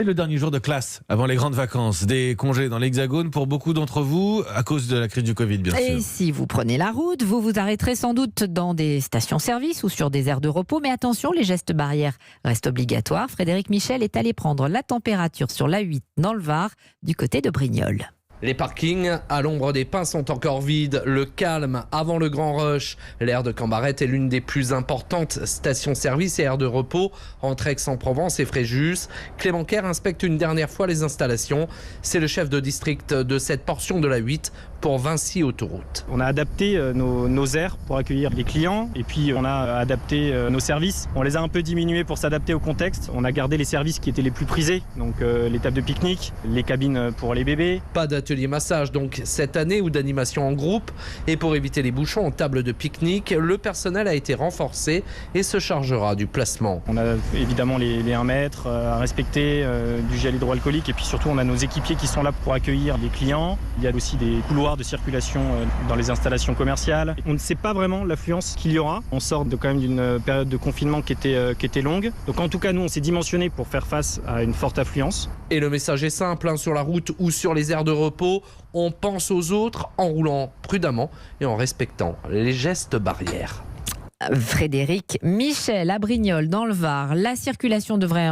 C'est le dernier jour de classe avant les grandes vacances. Des congés dans l'Hexagone pour beaucoup d'entre vous à cause de la crise du Covid, bien sûr. Et si vous prenez la route, vous vous arrêterez sans doute dans des stations-service ou sur des aires de repos. Mais attention, les gestes barrières restent obligatoires. Frédéric Michel est allé prendre la température sur l'A8 dans le Var, du côté de Brignoles. Les parkings à l'ombre des pins sont encore vides. Le calme avant le grand rush. L'aire de Cambarette est l'une des plus importantes stations-service et aires de repos entre Aix-en-Provence et Fréjus. Clément Kerr inspecte une dernière fois les installations. C'est le chef de district de cette portion de la 8 pour Vinci Autoroute. On a adapté nos aires pour accueillir les clients et puis on a adapté nos services. On les a un peu diminués pour s'adapter au contexte. On a gardé les services qui étaient les plus prisés, donc les tables de pique-nique, les cabines pour les bébés. Pas d'atelier massage donc cette année ou d'animation en groupe. Et pour éviter les bouchons en table de pique-nique, le personnel a été renforcé et se chargera du placement. On a évidemment les 1 mètre à respecter, du gel hydroalcoolique et puis surtout on a nos équipiers qui sont là pour accueillir les clients. Il y a aussi des couloirs de circulation dans les installations commerciales. On ne sait pas vraiment l'affluence qu'il y aura. On sort quand même d'une période de confinement qui était longue. Donc en tout cas, nous, on s'est dimensionné pour faire face à une forte affluence. Et le message est simple, sur la route ou sur les aires de repos, on pense aux autres en roulant prudemment et en respectant les gestes barrières. Frédéric Michel à Brignoles dans le Var. La circulation devrait